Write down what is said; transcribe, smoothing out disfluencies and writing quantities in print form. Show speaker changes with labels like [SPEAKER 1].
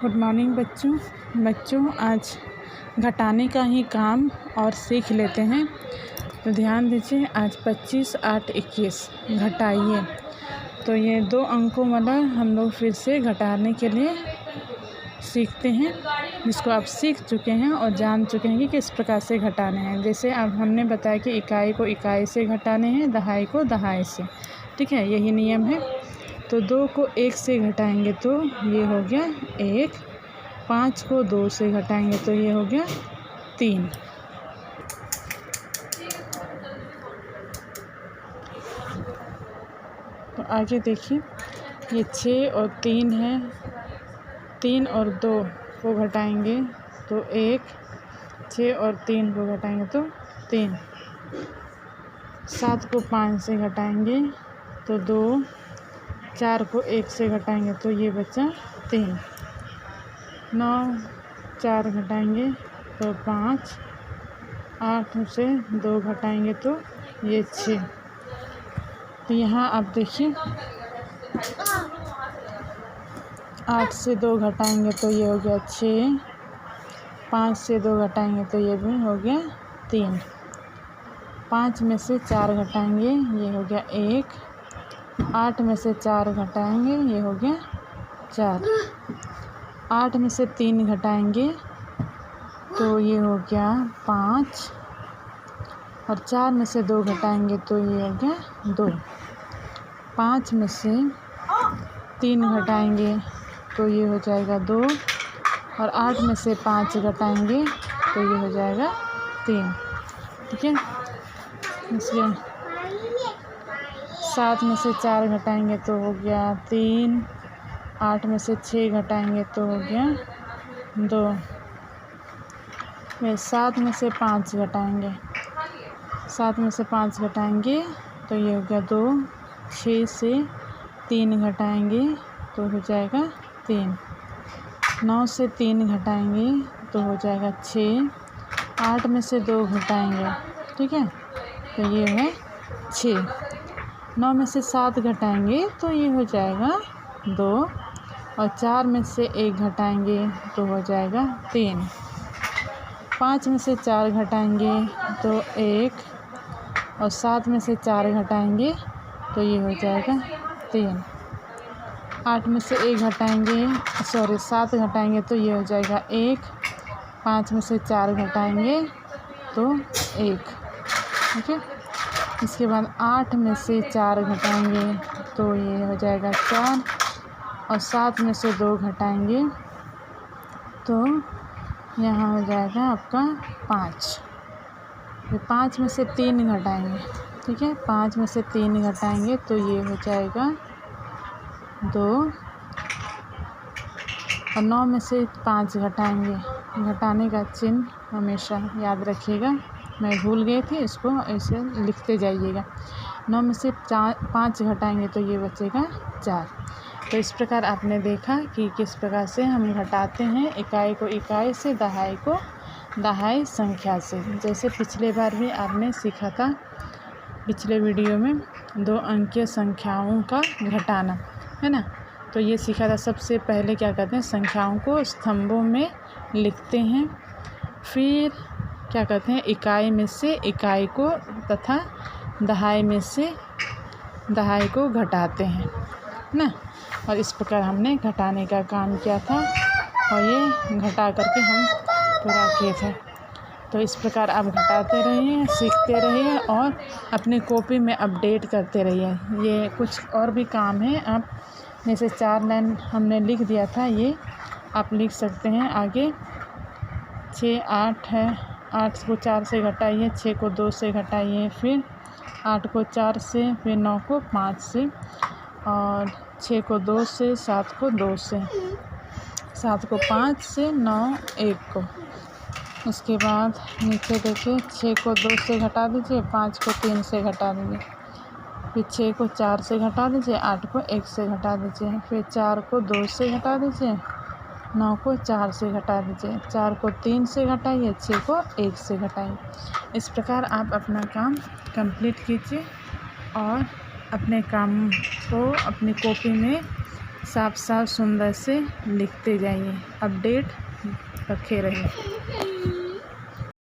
[SPEAKER 1] Good morning बच्चों आज घटाने का ही काम और सीख लेते हैं। तो ध्यान दीजिए, आज 25, 8, 21 घटाइए। तो ये 2 अंकों वाला हम लोग फिर से घटाने के लिए सीखते हैं, जिसको आप सीख चुके हैं और जान चुके हैं कि किस प्रकार से घटाने हैं। जैसे अब हमने बताया कि इकाई को इकाई से घटाने हैं, दहाई को दहाई से। ठीक है, यही नियम है। तो 2 को 1 से घटाएंगे तो ये हो गया 1, 5 को 2 से घटाएंगे तो ये हो गया 3। तो आगे देखिए, ये 6 और 3 है। 3 और 2 को घटाएंगे तो 1, 6 और 3 को घटाएंगे तो 3। 7 को 5 से घटाएंगे तो 2, 4 को 1 से घटाएंगे तो ये बचा 3। 9, 4 घटाएंगे तो 5, 8 से 2 घटाएंगे तो ये 6। तो यहाँ आप देखिए, 8 से 2 घटाएंगे तो ये हो गया 6, 5 से 2 घटाएंगे तो ये भी हो गया 3। 5 में से 4 घटाएंगे, ये हो गया 1। 8 में से 4 घटाएंगे, ये हो गया 4। 8 में से 3 घटाएंगे तो ये हो गया 5। और 4 में से 2 घटाएंगे तो ये हो गया 2। 5 में से 3 घटाएंगे तो ये हो जाएगा 2। और 8 में से 5 घटाएंगे तो ये हो जाएगा 3। ठीक है, इसलिए 7 में से 4 घटाएंगे तो हो गया 3। 8 में से 6 घटाएंगे तो हो गया 2। फिर 7 में से 5 घटाएंगे, 7 में से 5 घटाएंगे तो ये हो गया 2। 6 से 3 घटाएंगे तो हो जाएगा 3। 9 से 3 घटाएंगे तो हो जाएगा 6। 8 में से 2 घटाएंगे, ठीक है, तो ये है 6। 9 में से 7 घटाएंगे तो ये हो जाएगा 2। और 4 में से 1 घटाएंगे तो हो जाएगा 3। 5 में से 4 घटाएंगे तो 1। और 7 में से 4 घटाएंगे तो ये हो जाएगा 3। 8 में से 1 घटाएंगे, 7 घटाएंगे तो ये हो जाएगा 1। 5 में से 4 घटाएंगे तो 1। ठीक है, इसके बाद 8 में से 4 घटाएंगे तो ये हो जाएगा 4। और 7 में से 2 घटाएंगे तो यहाँ हो जाएगा आपका 5। फिर 5 में से 3 घटाएंगे, ठीक है, 5 में से 3 घटाएंगे तो ये हो जाएगा 2। और 9 में से 5 घटाएंगे। घटाने का चिन्ह हमेशा याद रखिएगा, मैं भूल गई थी, इसको ऐसे लिखते जाइएगा। 9 में से 5 घटाएंगे तो ये बचेगा 4। तो इस प्रकार आपने देखा कि किस प्रकार से हम घटाते हैं इकाई को इकाई से, दहाई को दहाई संख्या से। जैसे पिछले बार भी आपने सीखा था, पिछले वीडियो में 2 अंकीय संख्याओं का घटाना, है ना। तो ये सीखा था। सबसे पहले क्या करते हैं, संख्याओं को स्तंभों में लिखते हैं, फिर क्या करते हैं, इकाई में से इकाई को तथा दहाई में से दहाई को घटाते हैं ना। और इस प्रकार हमने घटाने का काम किया था और ये घटा करके हम पूरा किए थे। तो इस प्रकार आप घटाते रहिए, सीखते रहिए और अपनी कॉपी में अपडेट करते रहिए। ये कुछ और भी काम है, आप जैसे 4 लाइन हमने लिख दिया था, ये आप लिख सकते हैं आगे। 6, 8 है, 8 को 4 से घटाइए, 6 को 2 से घटाइए, फिर 8 को 4 से, फिर 9 को 5 से, और 6 को 2 से, 7 को 2 से, 7 को 5 से, 9 1 को। उसके बाद नीचे देखिए, 6 को 2 से घटा दीजिए, 5 को 3 से घटा दीजिए, फिर 6 को 4 से घटा दीजिए, 8 को 1 से घटा दीजिए, फिर 4 को 2 से घटा दीजिए, 9 को 4 से घटा दीजिए, 4 को 3 से घटाइए, 6 को 1 से घटाइए। इस प्रकार आप अपना काम कंप्लीट कीजिए और अपने काम को अपनी कॉपी में साफ साफ सुंदर से लिखते जाइए। अपडेट रखे रहें।